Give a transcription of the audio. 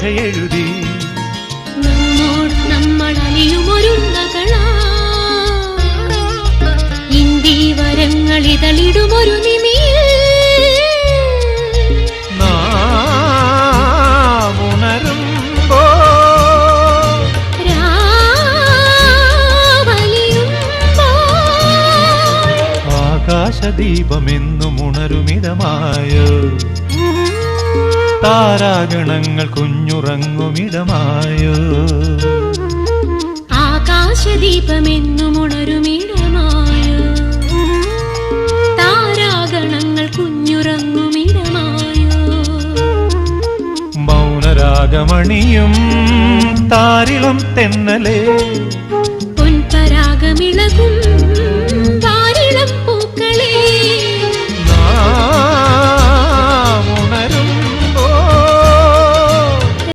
കഥയെഴുതി നമ്മോട് നമ്മൾ അലിയുമൊരുന്നകളാ ഇന്ദി വരങ്ങൾ ഇതളിടുമൊരു നിമിയിൽ നാം ഉണരുമ്പോ ആകാശദീപമെന്നും ഉണരുമിടമായോ താരാഗണങ്ങൾ കുഞ്ഞുറങ്ങുമിടമായോ ആകാശദീപമെന്നും ഉണരുമിടമായോ താരാഗണങ്ങൾ കുഞ്ഞുറങ്ങുമിടമായോ മൗനരാഗമണിയും താരിളം തെന്നലേ പൊൻപരാഗമിളകും